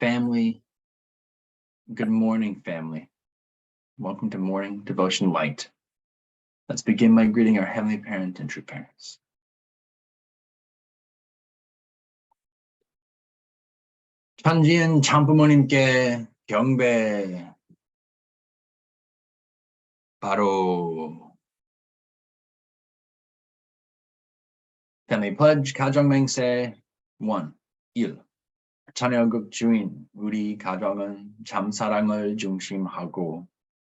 Family, good morning, family. Welcome to Morning Devotion Light. Let's begin by greeting our Heavenly Parent and true parents. 천지은 참부모님께 경배. 바로 Family Pledge, 가정맹세 1. 자녀국 주인, 우리 가정은 참사랑을 중심하고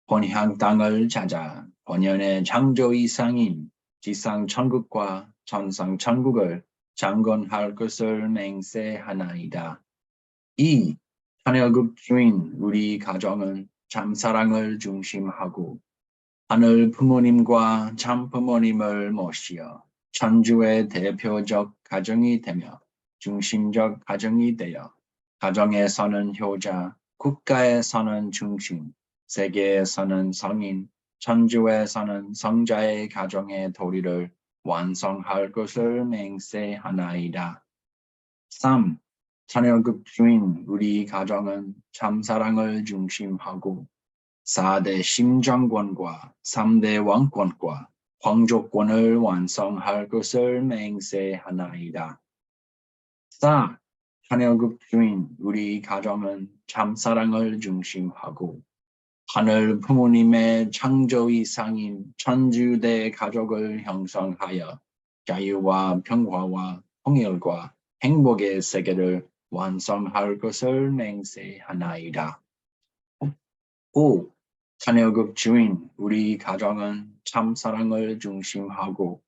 본향 땅을 찾아 본연의 창조 이상인 지상 천국과 천상 천국을 창건할 것을 맹세하나이다. 2. 자녀국 주인, 우리 가정은 참사랑을 중심하고 하늘 부모님과 참 부모님을 모시어 천주의 대표적 가정이 되며 중심적 가정이 되어 가정에서는 효자, 국가에서는 중심, 세계에서는 성인, 천주에서는 성자의 가정의 도리를 완성할 것을 맹세하나이다. 3. 자녀국 주인, 우리 가정은 참사랑을 중심하고 4대 심정권과 3대 왕권과皇조권을 완성할 것을 맹세하나이다. 4. 자녀국 주인, 우리 가정은 참사랑을 중심하고 하늘 부모님의 창조 이상인 천주대 가족을 형성하여 자유와 평화와 통일과 행복의 세계를 완성할 것을 맹세하나이다. 5. 자녀국 주인, 우리 가정은 참사랑을 중심하고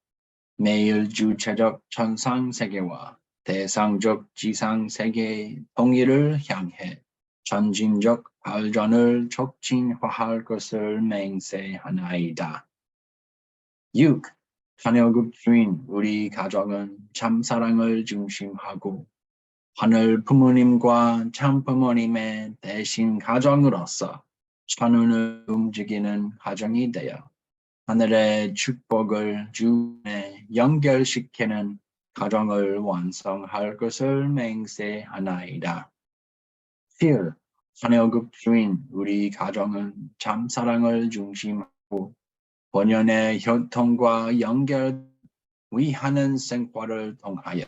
매일 주체적 천상세계와 대상적 지상세계의 통일을 향해 전진적 발전을 촉진할 것을 맹세하나이다. 6. 자녀국 주인, 우리 가정은 참사랑을 중심하고 하늘 부모님과 참 부모님의 대신 가정으로서 천운을 움직이는 가정이 되어 하늘의 축복을 주에 연결시키는 가정을 완성할 것을 맹세하나이다. 7. 자녀국 주인, 우리 가정은 참사랑을 중심하고 본연의 혈통과 연결 위하는 생활을 통하여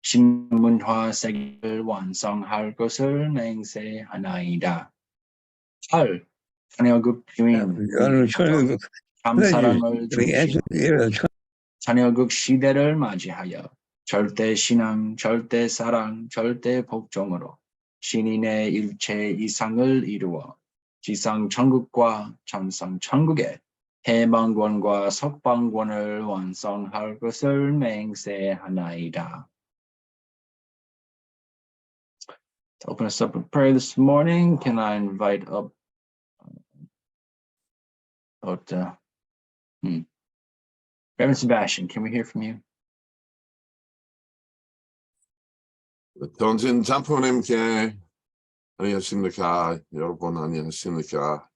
신문화 세계를 완성할 것을 맹세하나이다. 8. 자녀국 주인, 참사랑을 중심하고 자녀국 시대를 맞이하여 절대 신앙, 절대 사랑, 절대 복종으로 신인의 일체 이상을 이루어 지상 천국과 천상 천국의 해방권과 석방권을 완성할 것을 맹세하나이다. To open us up in prayer this morning, can I invite up Reverend Sebastian, can we hear from you? 전진 참부모님께 안녕하십니까? 여러분 안녕하십니까?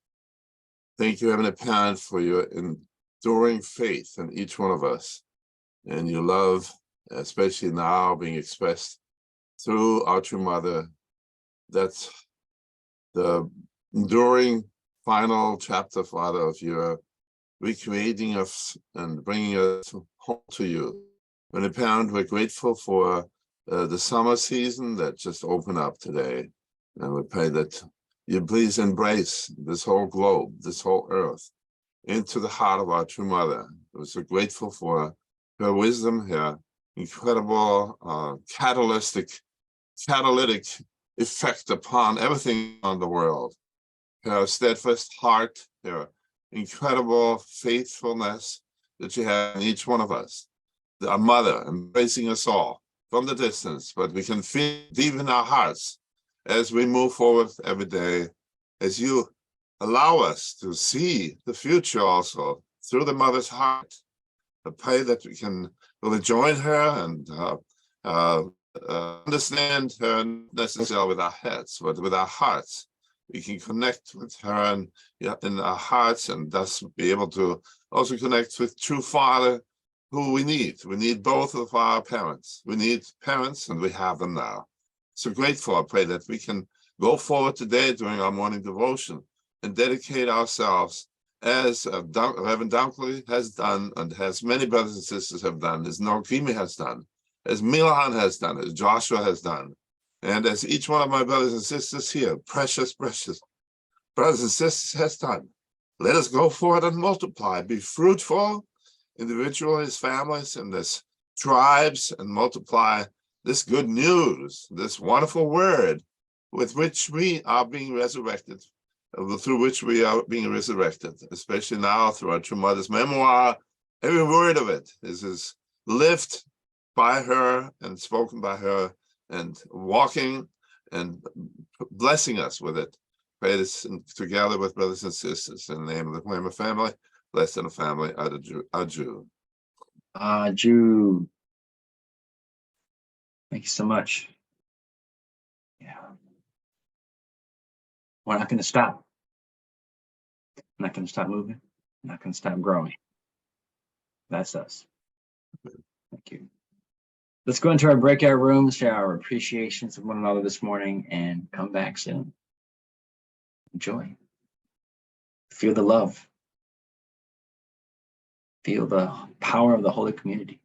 Thank you, Heavenly Parent, for your enduring faith in each one of us and your love, especially now being expressed through our true mother. That's the enduring final chapter, Father, of your recreating us and bringing us home to you. Heavenly Parent, we're grateful for the summer season that just opened up today. And we pray that you please embrace this whole globe, this whole earth, into the heart of our true mother. We're so grateful for her wisdom, her incredible catalytic effect upon everything on the world. Her steadfast heart, her incredible faithfulness that she has in each one of us. Our mother embracing us all from the distance, but we can feel deep in our hearts as we move forward every day, as you allow us to see the future also through the mother's heart. I pray that we can really join her and understand her not necessarily with our heads, but with our hearts. We can connect with her in our hearts and thus be able to also connect with true Father who we need. We need both of our parents. We need parents, and we have them now. So grateful, I pray that we can go forward today during our morning devotion and dedicate ourselves as Reverend Dunkley has done, and as many brothers and sisters have done, as Norkimi has done, as Milan has done, as Joshua has done, and as each one of my brothers and sisters here, precious brothers and sisters has done. Let us go forward and multiply, be fruitful, individually as families and as tribes, and multiply this good news, this wonderful word with which we are being resurrected, through which we are being resurrected, especially now through our true mother's memoir. Every word of it is lived by her and spoken by her and walking and blessing us with it. Pray this together with brothers and sisters in the name of the Poema family, blessed in the family, adieu. Adieu. Thank you so much. Yeah. We're not going to stop. We're not going to stop moving. We're not going to stop growing. That's us. Thank you. Let's go into our breakout rooms, share our appreciations of one another this morning, and come back soon. Enjoy. Feel the love. Feel the power of the Holy Community.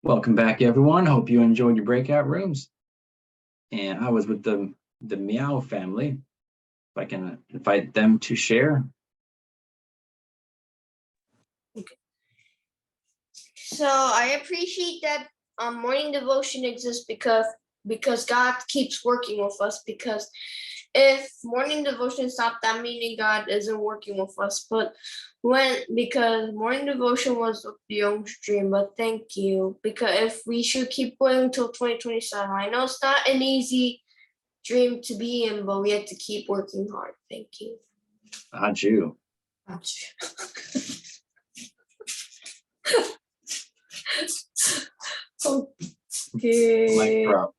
Welcome back, everyone. Hope you enjoyed your breakout rooms. And I was with the Meow family. If I can invite them to share. So I appreciate that morning devotion exists because God keeps working with us. Because if morning devotion stopped, that meaning God isn't working with us. But because morning devotion was the young stream, but thank you. Because if we should keep going until 2027, I know it's not an easy dream to be in, but we have to keep working hard. Thank you. Ajou. Okay. Mic drop.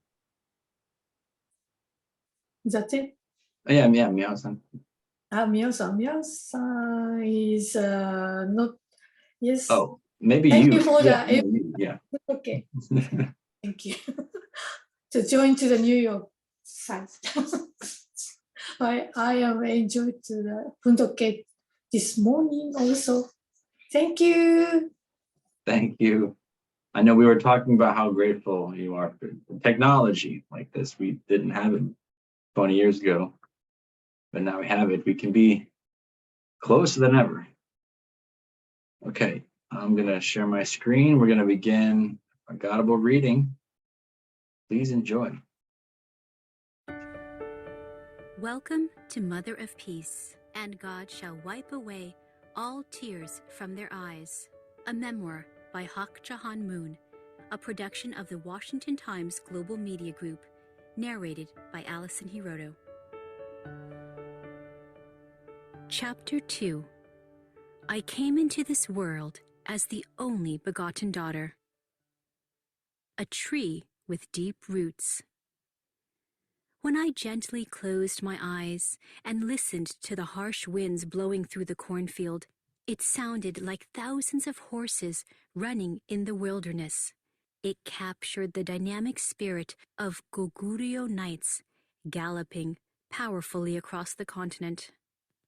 Is that it? Yeah, Meow-san. Mio-san is not. Yes. Oh, maybe Thank you. you for Yeah, the. yeah. Okay. Thank you. To join to the New York side. I am enjoyed to the Puntoket this morning also. Thank you. Thank you. I know we were talking about how grateful you are for technology like this. We didn't have it 20 years ago, but now we have it. We can be closer than ever. Okay, I'm going to share my screen. We're going to begin our Godable reading. Please enjoy. Welcome to Mother of Peace, and God shall wipe away all tears from their eyes. A memoir by Hak Jahan Moon, a production of the Washington Times Global Media Group, narrated by Allison Hiroto. Chapter 2. I came into this world as the only begotten daughter. A tree with deep roots. When I gently closed my eyes and listened to the harsh winds blowing through the cornfield, it sounded like thousands of horses running in the wilderness. It captured the dynamic spirit of Goguryeo nights galloping powerfully across the continent.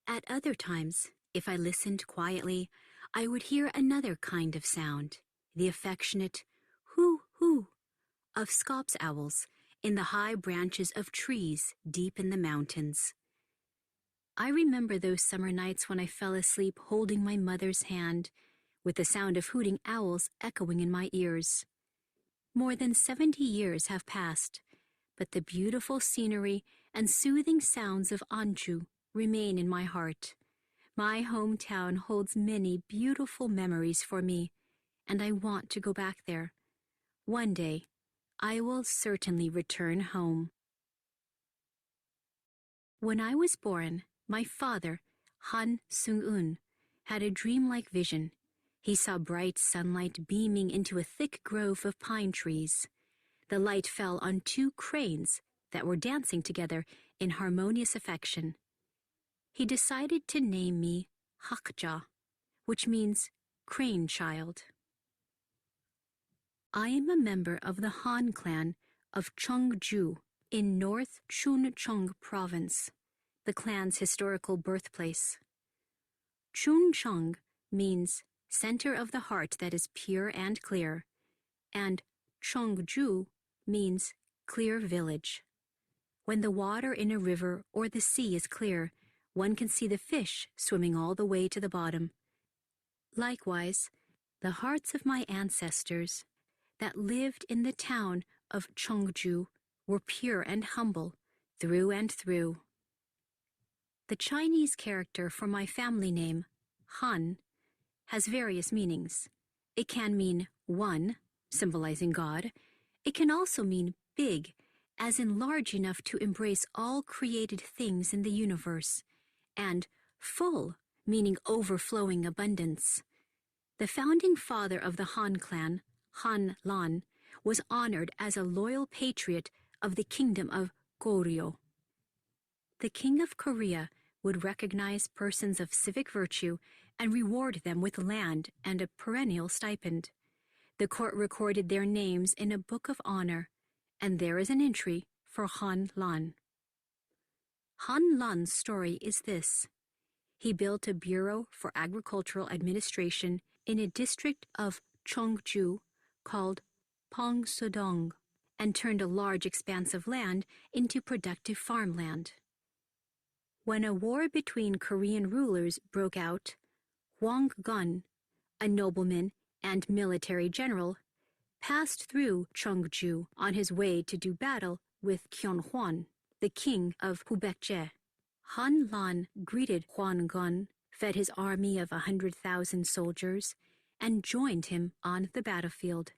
At other times, if I listened quietly, I would hear another kind of sound, the affectionate hoo-hoo of scops owls in the high branches of trees deep in the mountains. I remember those summer nights when I fell asleep holding my mother's hand, with the sound of hooting owls echoing in my ears. More than 70 years have passed, but the beautiful scenery and soothing sounds of Anju remain in my heart. My hometown holds many beautiful memories for me, and I want to go back there. One day, I will certainly return home. When I was born, my father, Han Sung-un, had a dreamlike vision. He saw bright sunlight beaming into a thick grove of pine trees. The light fell on two cranes that were dancing together in harmonious affection. He decided to name me Hakja, which means crane child. I am a member of the Han clan of Cheongju in North Chuncheong Province, the clan's historical birthplace. Chuncheong means center of the heart that is pure and clear, and Cheongju means clear village. When the water in a river or the sea is clear, one can see the fish swimming all the way to the bottom. Likewise, the hearts of my ancestors that lived in the town of Cheongju were pure and humble through and through. The Chinese character for my family name, Han, has various meanings. It can mean one, symbolizing God. It can also mean big, as in large enough to embrace all created things in the universe, and full, meaning overflowing abundance. The founding father of the Han clan, Han Lan, was honored as a loyal patriot of the kingdom of Goryeo. The king of Korea would recognize persons of civic virtue and reward them with land and a perennial stipend. The court recorded their names in a book of honor, and there is an entry for Han Lan. Han Lan's story is this. He built a bureau for agricultural administration in a district of Cheongju called Pong Sodong and turned a large expanse of land into productive farmland. When a war between Korean rulers broke out, Hwang Gun, a nobleman and military general, passed through Cheongju on his way to do battle with Kyonhwan, the king of Hubekje. Han Lan greeted Hwang Gun, fed his army of 100,000 soldiers, and joined him on the battlefield.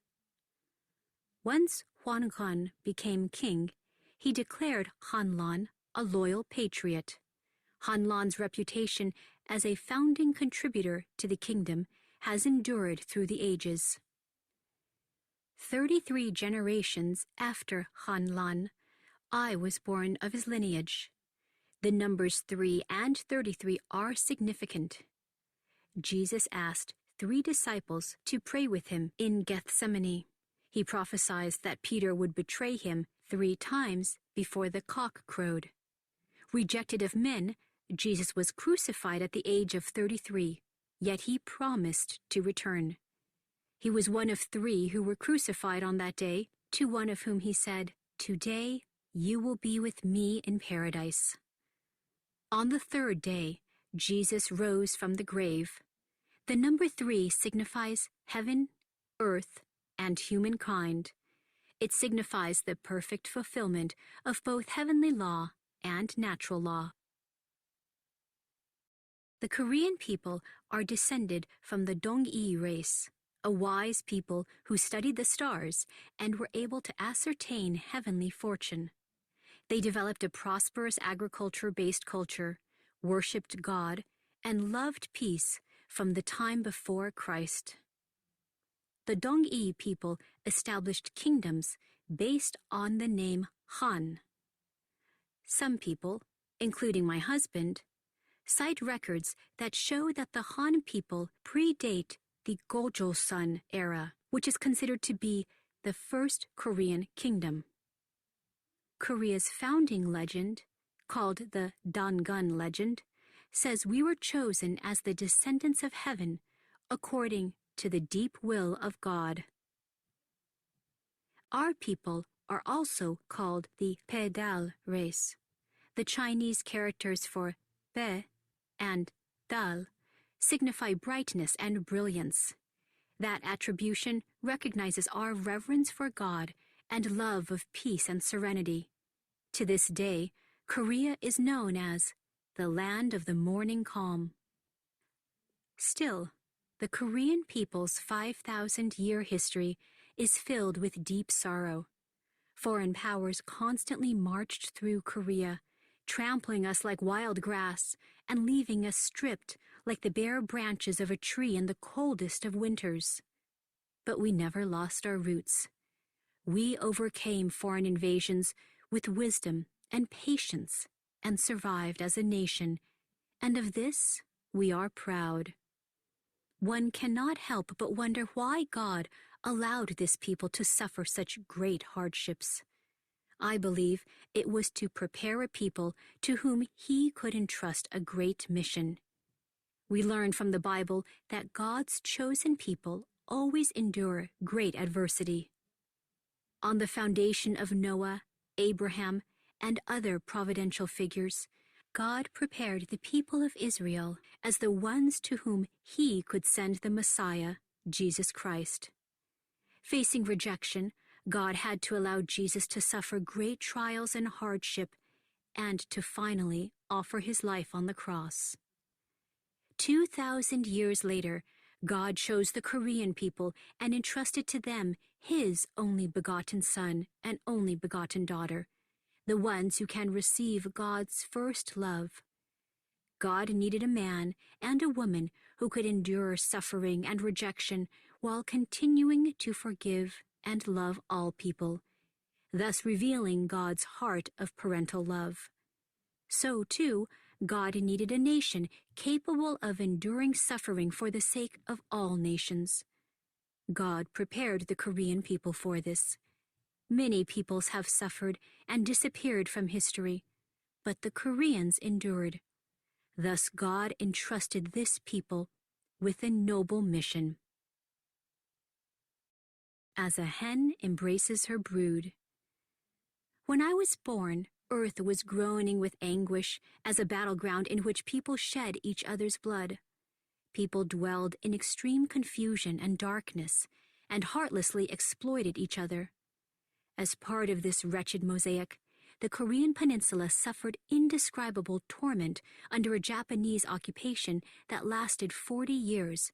Once Hwang Gun became king, he declared Han Lan a loyal patriot. Han Lan's reputation as a founding contributor to the kingdom has endured through the ages. 33 generations after Han Lan, I was born of his lineage. The numbers 3 and 33 are significant. Jesus asked 3 disciples to pray with him in Gethsemane. He prophesied that Peter would betray him 3 times before the cock crowed. Rejected of men, Jesus was crucified at the age of 33, yet he promised to return. He was one of 3 who were crucified on that day, to one of whom he said, "Today you will be with me in paradise." On the 3rd day, Jesus rose from the grave. The number 3 signifies heaven, earth, and humankind. It signifies the perfect fulfillment of both heavenly law and natural law. The Korean people are descended from the Dong-i race, a wise people who studied the stars and were able to ascertain heavenly fortune. They developed a prosperous agriculture-based culture, worshipped God, and loved peace from the time before Christ. The Dong-i people established kingdoms based on the name Han. Some people, including my husband, cite records that show that the Han people predate the Gojoseon era, which is considered to be the first Korean kingdom. Korea's founding legend, called the Dangun legend, says we were chosen as the descendants of heaven according to the deep will of God. Our people are also called the Pedal race. The Chinese characters for Pe and Dal signify brightness and brilliance. That attribution recognizes our reverence for God and love of peace and serenity. To this day, Korea is known as the land of the morning calm. Still, the Korean people's 5,000-year history is filled with deep sorrow. Foreign powers constantly marched through Korea, trampling us like wild grass and leaving us stripped like the bare branches of a tree in the coldest of winters. But we never lost our roots. We overcame foreign invasions with wisdom and patience and survived as a nation, and of this we are proud. One cannot help but wonder why God allowed this people to suffer such great hardships. I believe it was to prepare a people to whom He could entrust a great mission. We learn from the Bible that God's chosen people always endure great adversity. On the foundation of Noah, Abraham, and other providential figures, God prepared the people of Israel as the ones to whom He could send the Messiah, Jesus Christ. Facing rejection, God had to allow Jesus to suffer great trials and hardship and to finally offer His life on the cross. 2,000 years later, God chose the Korean people and entrusted to them His only begotten Son and only begotten daughter, the ones who can receive God's first love. God needed a man and a woman who could endure suffering and rejection while continuing to forgive and love all people, thus revealing God's heart of parental love. So, too, God needed a nation capable of enduring suffering for the sake of all nations. God prepared the Korean people for this. Many peoples have suffered and disappeared from history, but the Koreans endured. Thus God entrusted this people with a noble mission. as a hen embraces her brood. When I was born, Earth was groaning with anguish as a battleground in which people shed each other's blood. People dwelled in extreme confusion and darkness, and heartlessly exploited each other. As part of this wretched mosaic, the Korean peninsula suffered indescribable torment under a Japanese occupation that lasted 40 years,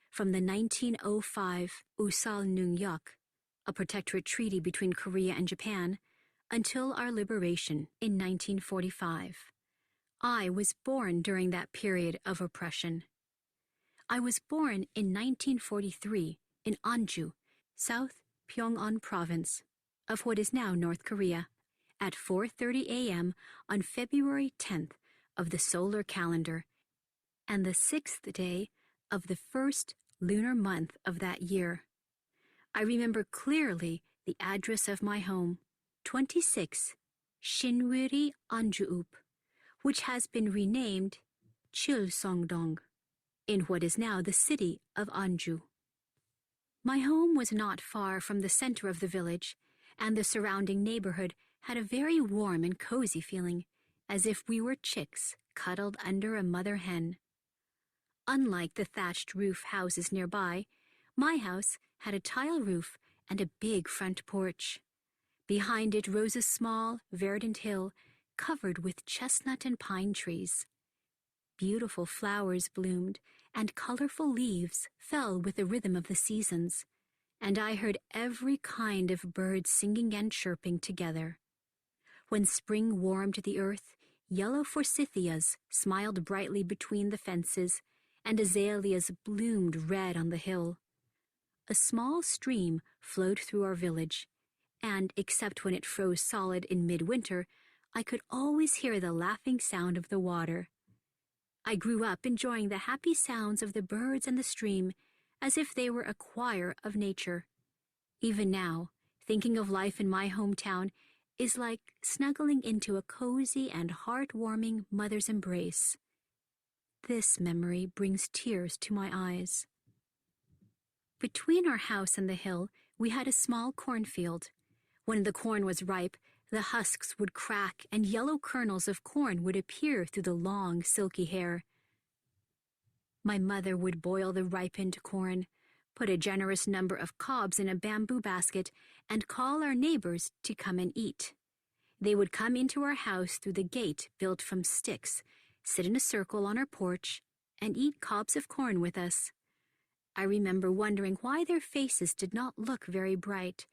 from the 1905 Usalnungyuk, a protectorate treaty between Korea and Japan, until our liberation in 1945. I was born during that period of oppression. I was born in 1943 in Anju, South Pyongan Province of what is now North Korea, at 4:30 a.m. on February 10th of the solar calendar, and the 6th day of the first lunar month of that year. I remember clearly the address of my home, 26 Shinwiri Anjuup, which has been renamed Chilsongdong, in what is now the city of Anju. My home was not far from the center of the village, and the surrounding neighborhood had a very warm and cozy feeling, as if we were chicks cuddled under a mother hen. Unlike the thatched roof houses nearby, my house had a tile roof and a big front porch. Behind it rose a small, verdant hill covered with chestnut and pine trees. Beautiful flowers bloomed, and colorful leaves fell with the rhythm of the seasons, and I heard every kind of bird singing and chirping together. When spring warmed the earth, yellow forsythias smiled brightly between the fences, and azaleas bloomed red on the hill. A small stream flowed through our village, and except when it froze solid in midwinter, I could always hear the laughing sound of the water. I grew up enjoying the happy sounds of the birds and the stream, as if they were a choir of nature. Even now, thinking of life in my hometown is like snuggling into a cozy and heartwarming mother's embrace. This memory brings tears to my eyes. Between our house and the hill, we had a small cornfield. When the corn was ripe, the husks would crack and yellow kernels of corn would appear through the long, silky hair. My mother would boil the ripened corn, put a generous number of cobs in a bamboo basket, and call our neighbors to come and eat. They would come into our house through the gate built from sticks, sit in a circle on our porch, and eat cobs of corn with us. I remember wondering why their faces did not look very bright,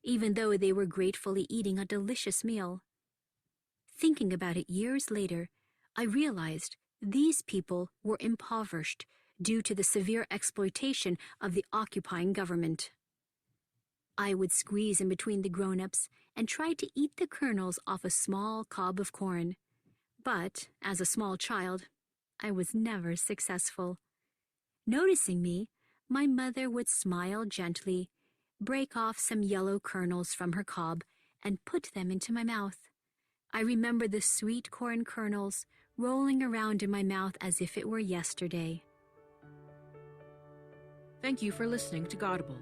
even though they were gratefully eating a delicious meal. Thinking about it years later, I realized these people were impoverished due to the severe exploitation of the occupying government. I would squeeze in between the grown-ups and try to eat the kernels off a small cob of corn. But, as a small child, I was never successful. Noticing me, my mother would smile gently, break off some yellow kernels from her cob, and put them into my mouth. I remember the sweet corn kernels rolling around in my mouth as if it were yesterday. Thank you for listening to Godable.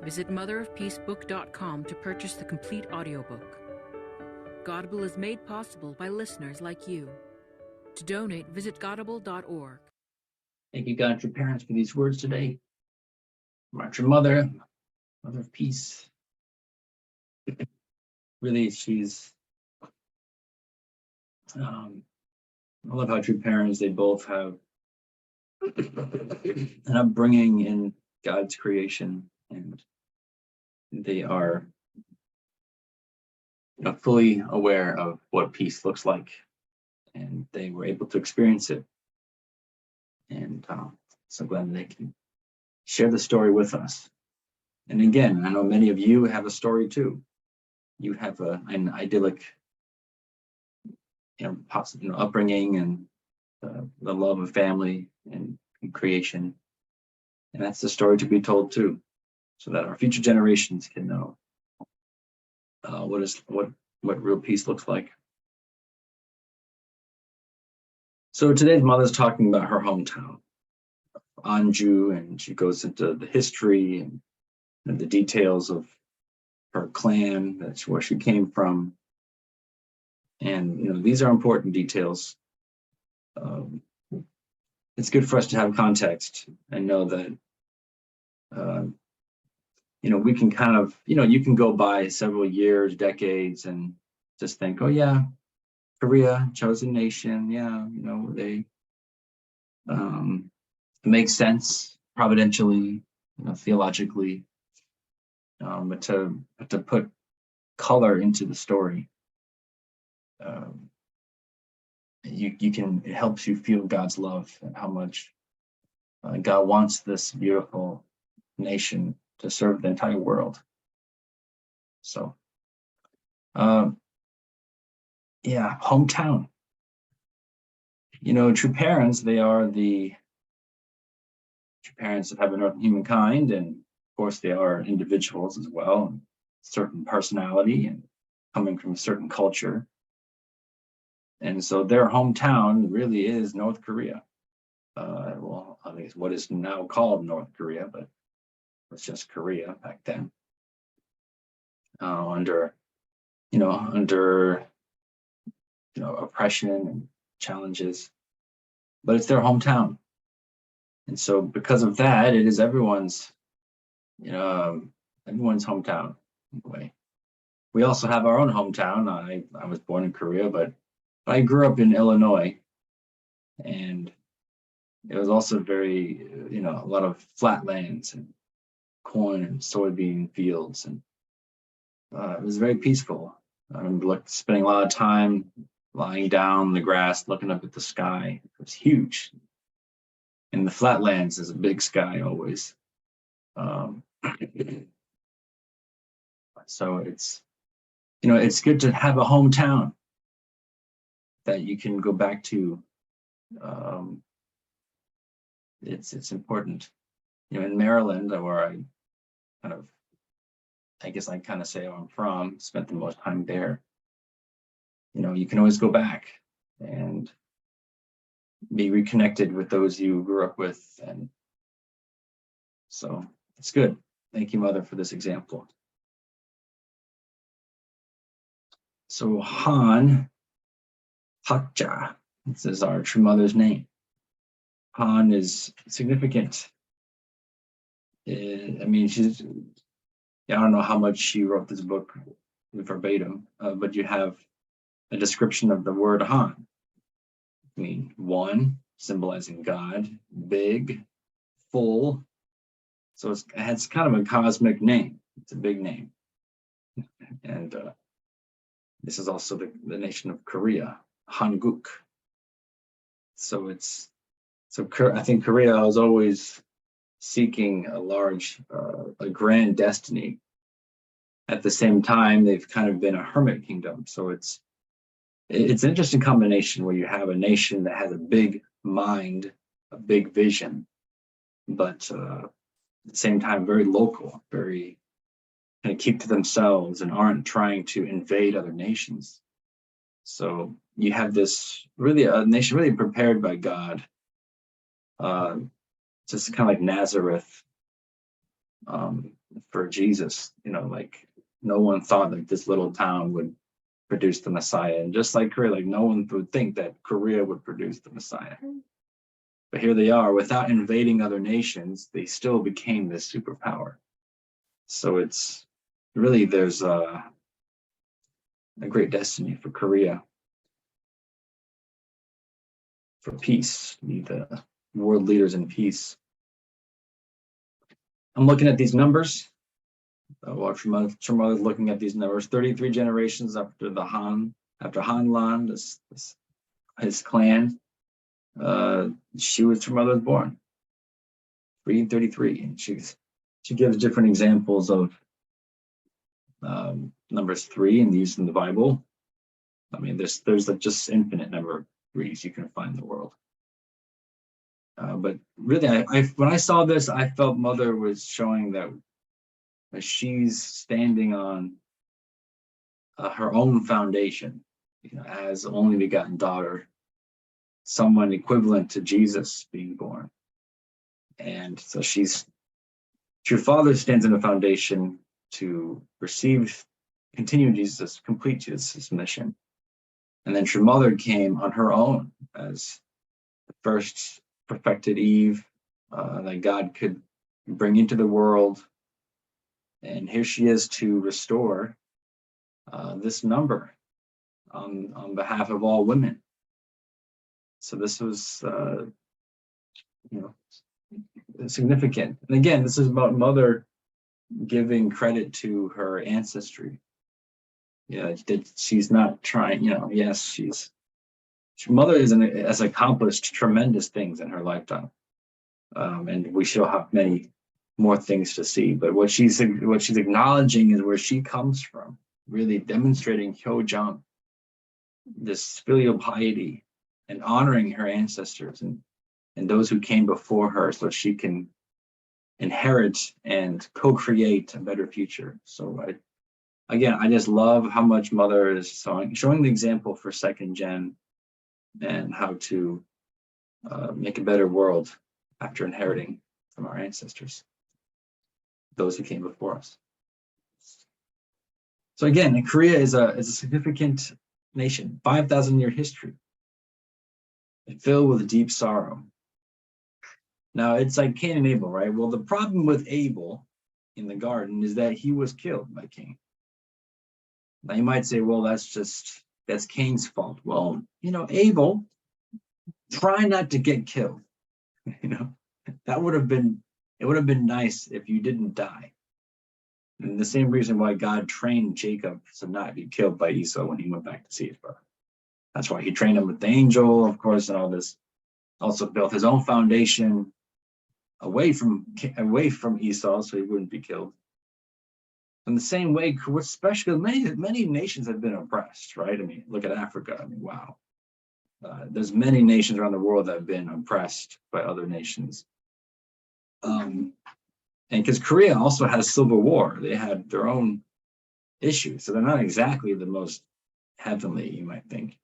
Visit motherofpeacebook.com to purchase the complete audiobook. Godable is made possible by listeners like you. To donate, visit godable.org. Thank you, God, your parents, for these words today. About your mother, Mother of Peace. Really, she's, I love how true parents, they both have an upbringing in God's creation, and they are fully aware of what peace looks like, and they were able to experience it. And so glad they can share the story with us. And again, I know many of you have a story too. You have an idyllic, upbringing and the love of family and creation, and that's the story to be told too, so that our future generations can know what real peace looks like. So today's mother's talking about her hometown, Anju, and she goes into the history and the details of her clan, that's where she came from. And, these are important details. It's good for us to have context and know that, we can kind of, you can go by several years, decades, and just think, oh yeah, Korea, chosen nation, yeah, they, it makes sense providentially, theologically, but to put color into the story, it helps you feel God's love and how much God wants this beautiful nation to serve the entire world. So, yeah, hometown. True parents, they are the true parents of heaven and earth humankind, and of course they are individuals as well, and certain personality and coming from a certain culture. And so their hometown really is North Korea. Well, I think it's what is now called North Korea, but it was just Korea back then. Under oppression and challenges, but it's their hometown. And so because of that, it is everyone's hometown in a way. We also have our own hometown. I was born in Korea, but I grew up in Illinois, and it was also very, a lot of flatlands and corn and soybean fields, and it was very peaceful. I remember spending a lot of time lying down in the grass, looking up at the sky. It was huge. In the flatlands is a big sky always. So it's good to have a hometown that you can go back to. It's important. In Maryland, where I guess I kind of say where I'm from, spent the most time there. You can always go back and be reconnected with those you grew up with. And so it's good. Thank you, Mother, for this example. So Han Hakja, this is our true mother's name. Han is significant. I don't know how much she wrote this book verbatim, but you have a description of the word Han. One, symbolizing God, big, full. So it's kind of a cosmic name. It's a big name. And this is also the nation of Korea, Hanguk. So I think Korea is always seeking a grand destiny. At the same time, they've kind of been a hermit kingdom. So it's an interesting combination where you have a nation that has a big mind, a big vision, but at the same time, very local, very kind of keep to themselves and aren't trying to invade other nations. So you have this a nation really prepared by God, just kind of like Nazareth for Jesus, no one thought that this little town would produce the Messiah. And just like Korea, no one would think that Korea would produce the Messiah. But here they are, without invading other nations, they still became this superpower. So it's really, there's a great destiny for Korea, for peace, to be the world leaders in peace. I'm looking at these numbers. True Mother's looking at these numbers. 33 generations after Hanlan, his clan. She was True Mother was born. 333, and she gives different examples of numbers 3 and used in the Bible. There's just infinite number of 3s you can find in the world. But really, when I saw this, I felt Mother was showing that she's standing on her own foundation, as only begotten daughter, someone equivalent to Jesus being born. And so she's True father stands in a foundation to continue Jesus, complete Jesus' mission. And then true mother came on her own as the first perfected Eve that God could bring into the world. And here she is to restore this number on behalf of all women. So this was, significant. And again, this is about mother giving credit to her ancestry. Yeah, that she's not trying. Yes, mother has accomplished tremendous things in her lifetime, and we still have many more things to see. But what she's acknowledging is where she comes from, really demonstrating Hyojang, this filial piety, and honoring her ancestors and those who came before her, so she can inherit and co-create a better future. So I just love how much mother is showing the example for second gen and how to make a better world after inheriting from our ancestors, those who came before us. So again, Korea is a significant nation, 5,000-year history, filled with deep sorrow. Now it's like Cain and Abel, right? Well, the problem with Abel in the garden is that he was killed by Cain. Now you might say, well, that's Cain's fault. Well, Abel, try not to get killed. It would have been nice if you didn't die. And the same reason why God trained Jacob to not be killed by Esau when he went back to see his brother. That's why he trained him with the angel, of course, and all this. Also built his own foundation away from Esau, so he wouldn't be killed. In the same way, especially many nations have been oppressed, right? I mean, look at Africa. I mean, wow. There's many nations around the world that have been oppressed by other nations. And because Korea also had a civil war, they had their own issues. So they're not exactly the most heavenly, you might think.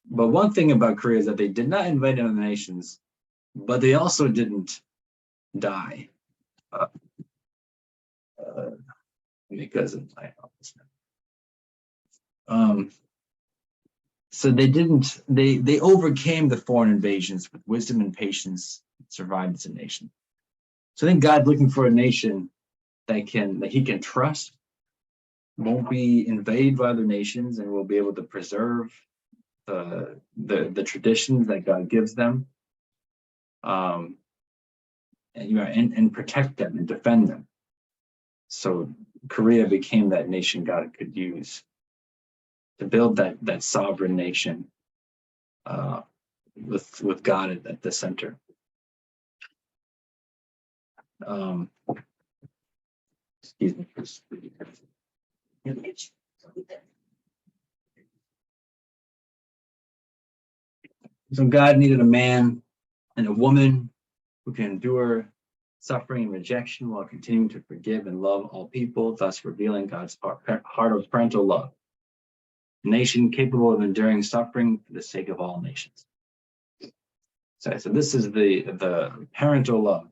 But one thing about Korea is that they did not invade other nations, but they also didn't die because of so they overcame the foreign invasions with wisdom and patience, survived as a nation. So I think God's looking for a nation that he can trust, won't be invaded by other nations, and will be able to preserve the traditions that God gives them, and protect them and defend them. So Korea became that nation God could use to build that sovereign nation with God at the center. Excuse me. So God needed a man and a woman who can endure suffering and rejection while continuing to forgive and love all people, thus revealing God's heart of parental love. A nation capable of enduring suffering for the sake of all nations. So this is the parental love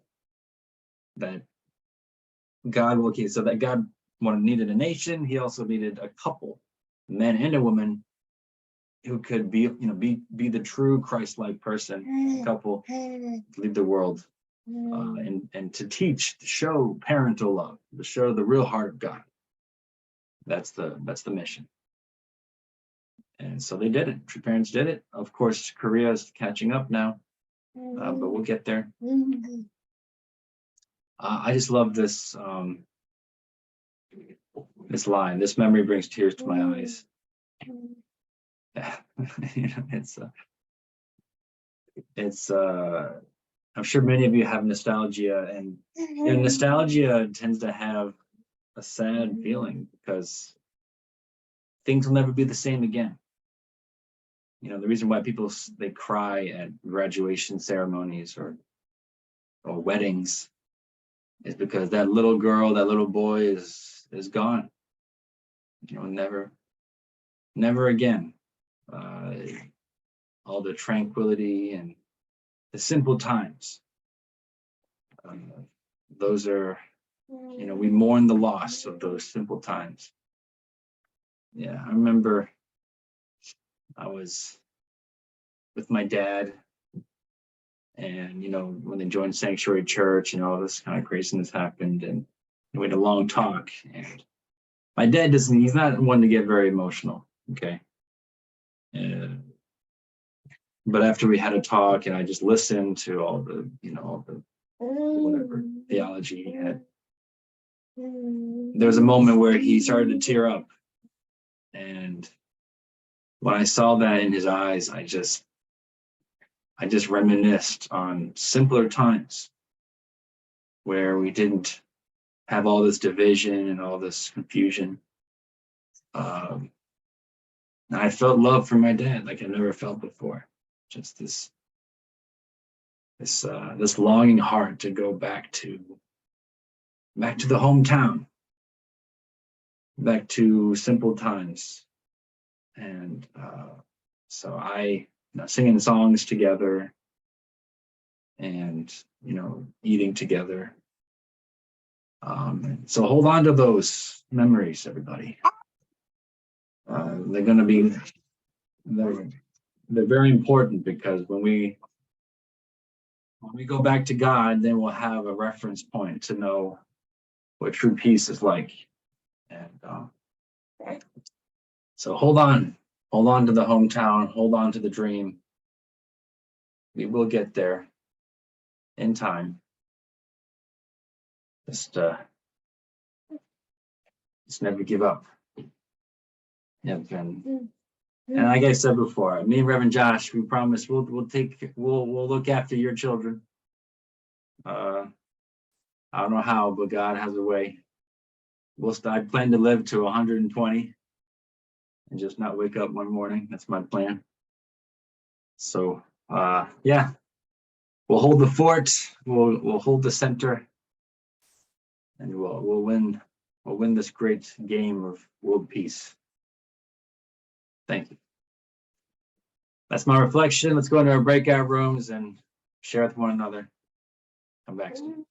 that God will keep. So that God needed a nation, he also needed a couple, a man and a woman, who could be the true Christ-like person, couple, lead the world, and to show parental love, to show the real heart of God. That's the mission. And so they did it. True parents did it. Of course, Korea is catching up now, but we'll get there. I just love this this line. This memory brings tears to my eyes. It's I'm sure many of you have nostalgia, and nostalgia tends to have a sad feeling because things will never be the same again. The reason why people they cry at graduation ceremonies or weddings is because that little girl, that little boy is gone. Never again. All the tranquility and the simple times those are, we mourn the loss of those simple times. Yeah, I remember I was with my dad, and when they joined Sanctuary Church and all this kind of craziness happened, and we had a long talk. And my dad he's not one to get very emotional, okay? But after we had a talk and I just listened to all the, all the whatever theology he had, there was a moment where he started to tear up. And when I saw that in his eyes, I just reminisced on simpler times where we didn't have all this division and all this confusion. And I felt love for my dad like I never felt before. Just this longing heart to go back to the hometown, back to simple times. And so singing songs together and, eating together. So hold on to those memories, everybody. They're going to be, they're very important, because when we go back to God, then we'll have a reference point to know what true peace is like. And so hold on to the hometown, hold on to the dream. We will get there in time. Just never give up. And like I said before, me and Reverend Josh, we promise we'll look after your children. I don't know how, but God has a way. I plan to live to 120 and just not wake up one morning. That's my plan. So yeah, we'll hold the fort. We'll hold the center, and we'll win this great game of world peace. Thank you. That's my reflection. Let's go into our breakout rooms and share with one another. Come back soon.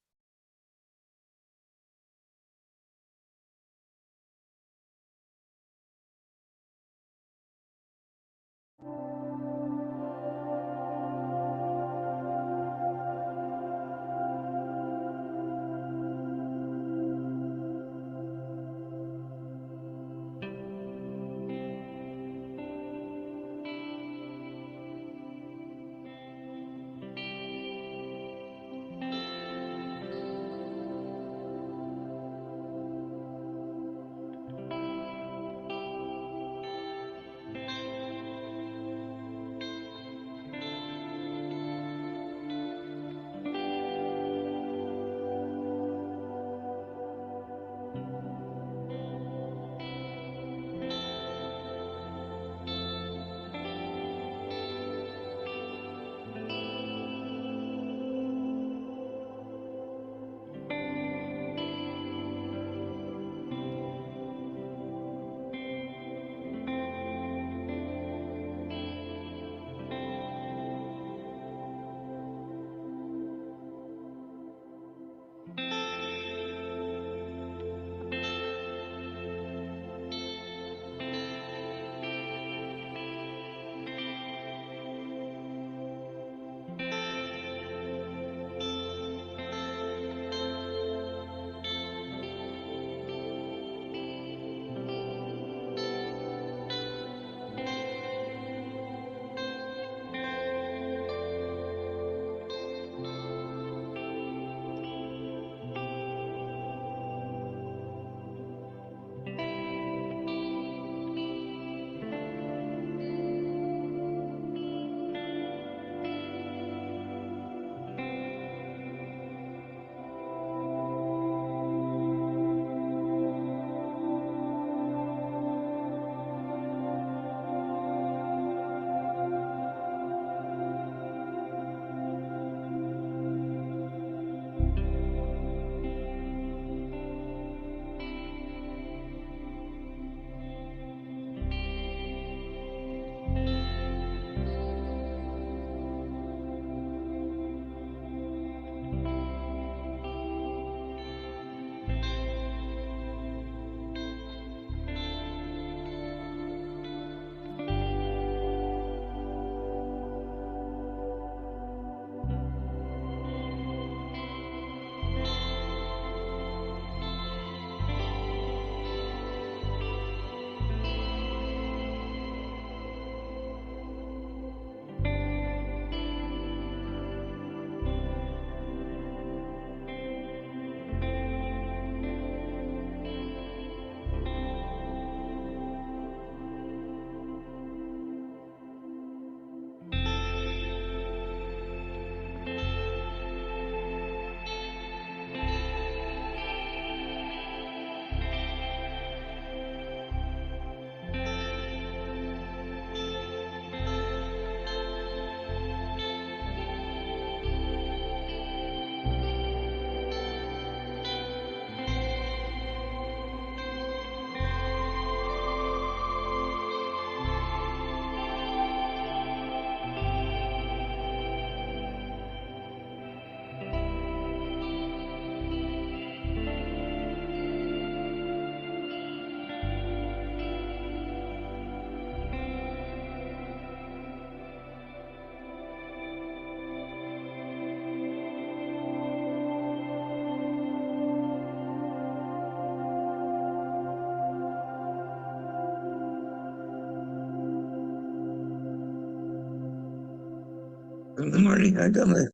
Good morning. I got my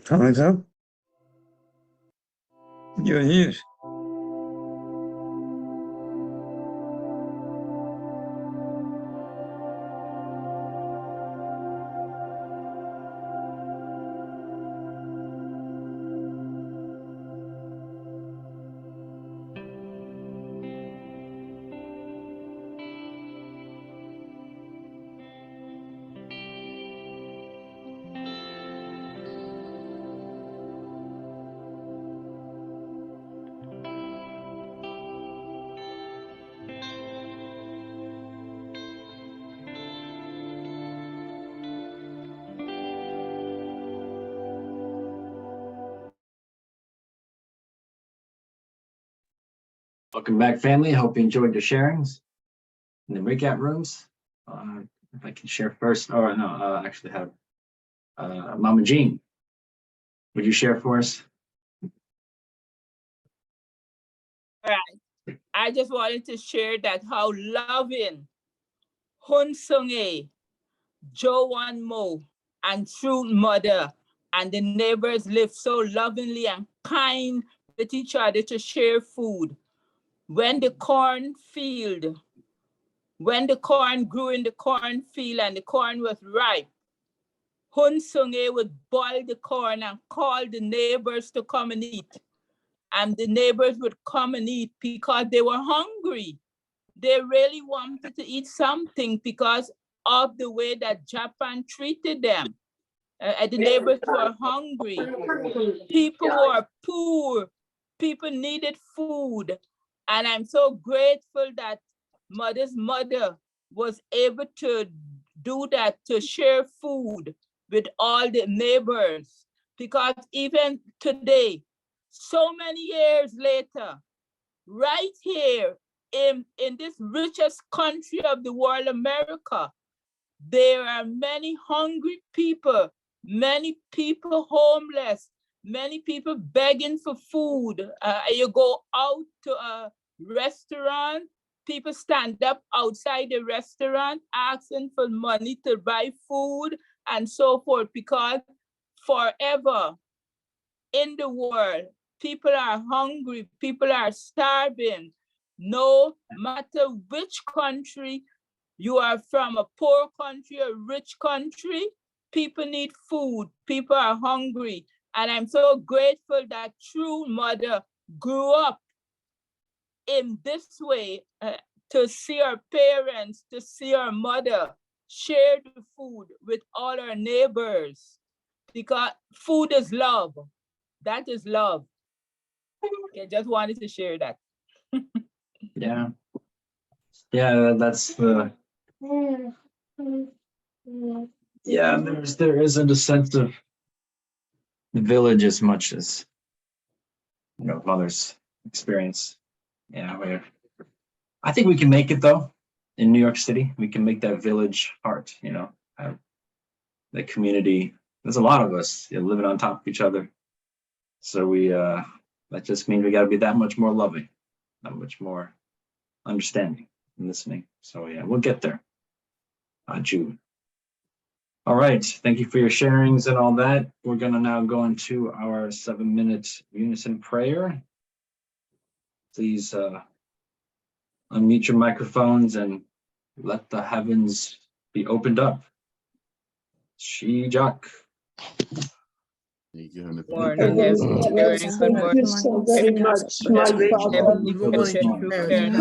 comments up. Your news. Welcome back, family. Hope you enjoyed your sharings in the breakout rooms. If I can share first, or no, actually have Mama Jean. Would you share for us? All right. I just wanted to share that how loving Hun Sung-ae, Jo-Won Mo, and True Mother and the neighbors lived so lovingly and kind with each other to share food. When the corn grew in the cornfield and the corn was ripe, Hun Sung-ae would boil the corn and call the neighbors to come and eat. And the neighbors would come and eat because they were hungry. They really wanted to eat something because of the way that Japan treated them. The neighbors were hungry. People were poor. People needed food. And I'm so grateful that Mother's mother was able to do that, to share food with all the neighbors. Because even today, so many years later, right here in this richest country of the world, America, there are many hungry people, many people homeless, many people begging for food. You go out to a restaurant, people stand up outside the restaurant asking for money to buy food and so forth, because forever in the world, people are hungry, people are starving. No matter which country you are from, a poor country, a rich country, people need food, people are hungry. And I'm so grateful that True Mother grew up in this way, to see her parents, to see her mother share the food with all her neighbors, because food is love. That is love. Okay, just wanted to share that. Yeah. Yeah, that's the. Yeah, there isn't a sense of the village as much as, you know, Mother's experience. Yeah, I think we can make it though. In New York City, we can make that village heart, you know, have the community. There's a lot of us, you know, living on top of each other. So that just means we got to be that much more loving, that much more understanding and listening. So yeah, we'll get there. June. All right, thank you for your sharings and all that. We're gonna now go into our 7-minute unison prayer. Please unmute your microphones and let the heavens be opened up. Shijak. Thank you, Heavenly Morning, Father. everyone. Good morning. Very much, my Father. Heavenly Good Father, morning. true I parent,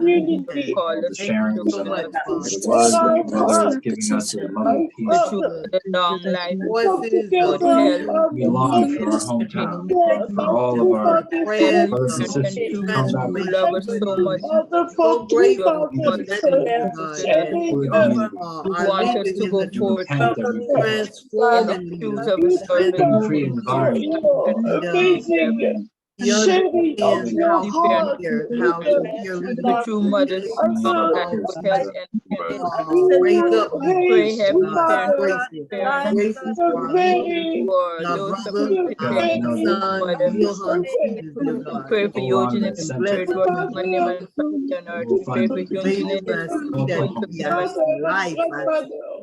really call us The sharings to and open the up words Lord, that our Mother heart, is giving us as a mother my of peace. the true Father, long life, come good together, health, We long for our Father, hometown, God, for all of our heavenly brothers and parent, and sisters true from mother that who region. love us so much. Father, for Your Father, mother Jenny, For the community. who want us to go We forth repent that we failed. in the shoes of a servant. Couldn't create an environment amazing, sharing of your heart with The us. true mother's long Father, life, good health, and we pray, praise you, heavenly parent, Father, true parent, the very for those supporting God, you know, true mother. We pray for go on Eugene that and center. spirit working on him and family on earth. We'll We pray find for Eugene and his multiple going to them and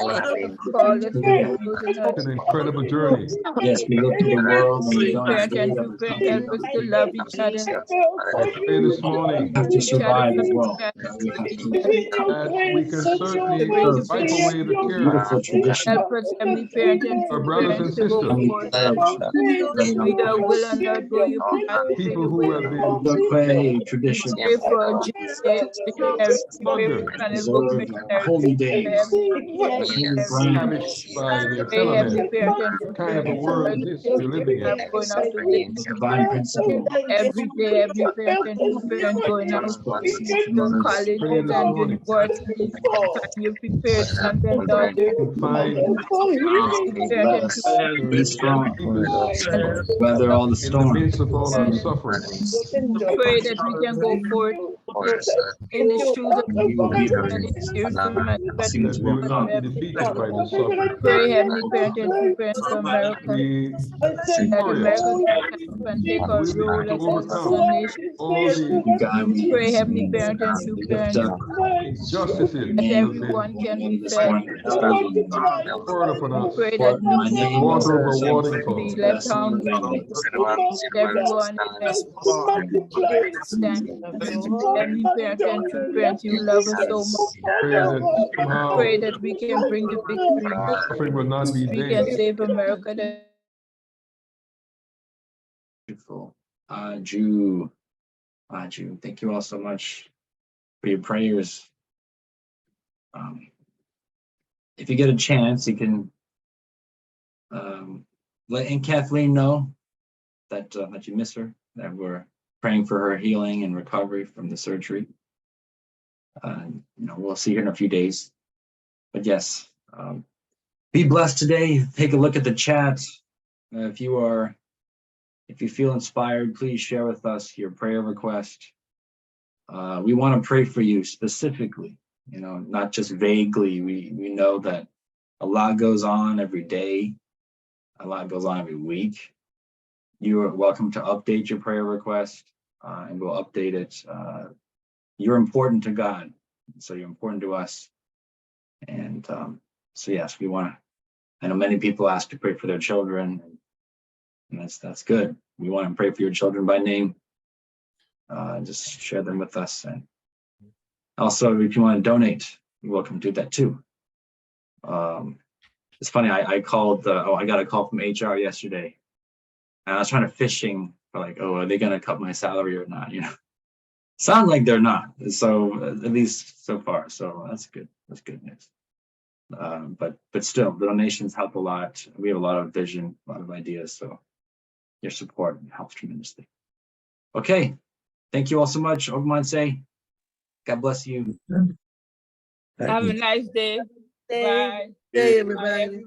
call us to It's an incredible journey. Yes, we look to the world and we don't have parent and data. to parent, help us to love each other. I pray this morning We have to Each other survive as from well. each other. We have to that we can certainly Earth. wipe away the tears. Beautiful tradition. Help us, Heavenly Parent, and Our to brothers parents and to go sisters. And we forth. pledge We do our will and not go your path. People who have been the Quay tradition. Pray for missionaries, pray for plundered, Planet Book Observe missionaries. holy days, Heavenly holy ground. famished by the Pray, Heavenly element. Parent, and to What kind of a parents world is this we're living have in? going out to live Divine principle. every day, every parent and two parents going out to colleges Pray this and morning. universities. You prepared sons and daughters. And find Parent and two Be strong. keep us Weather all the in the storms. midst of all our suffering. pray that we can go forth in the shoes of We will be there. and in fearsome and That we will not be defeated by the suffering. pray, Heavenly Parent and two parents for America. We That victorious. America can stand up and take our We'll be role able to as a overcome nation. all the You God, we Pray, Heavenly Parent and two parents, injustices that that have everyone been can be this fed. morning, especially poured upon us. Pray that no my name one is Water over will watering be pot. left hungry. Everyone is stand. Heavenly Parent and two parents, you love us so much. Pray that somehow Pray that we can bring the victory. suffering will not be We can vain. save America. That beautiful. Jew, thank you all so much for your prayers. If you get a chance, you can let Aunt Kathleen know that that you miss her, that we're praying for her healing and recovery from the surgery. We'll see her in a few days. But yes, be blessed today. Take a look at the chat. If you feel inspired, please share with us your prayer request. We want to pray for you specifically, not just vaguely. We know that a lot goes on every day. A lot goes on every week. You are welcome to update your prayer request, and we'll update it. You're important to God, so you're important to us. And so yes, we want to. I know many people ask to pray for their children, and that's good. We want to pray for your children by name. Just share them with us. And also, if you want to donate, you're welcome to do that too. It's funny, I called, I got a call from HR yesterday. And I was trying to fishing for are they going to cut my salary or not? Sounds like they're not. So at least so far. So that's good. That's good news. But still, the donations help a lot. We have a lot of vision, a lot of ideas. So your support helps tremendously. Okay. Thank you all so much. Ogmanse. God bless you. have a nice day. Bye. Hey, Bye, everybody. everybody.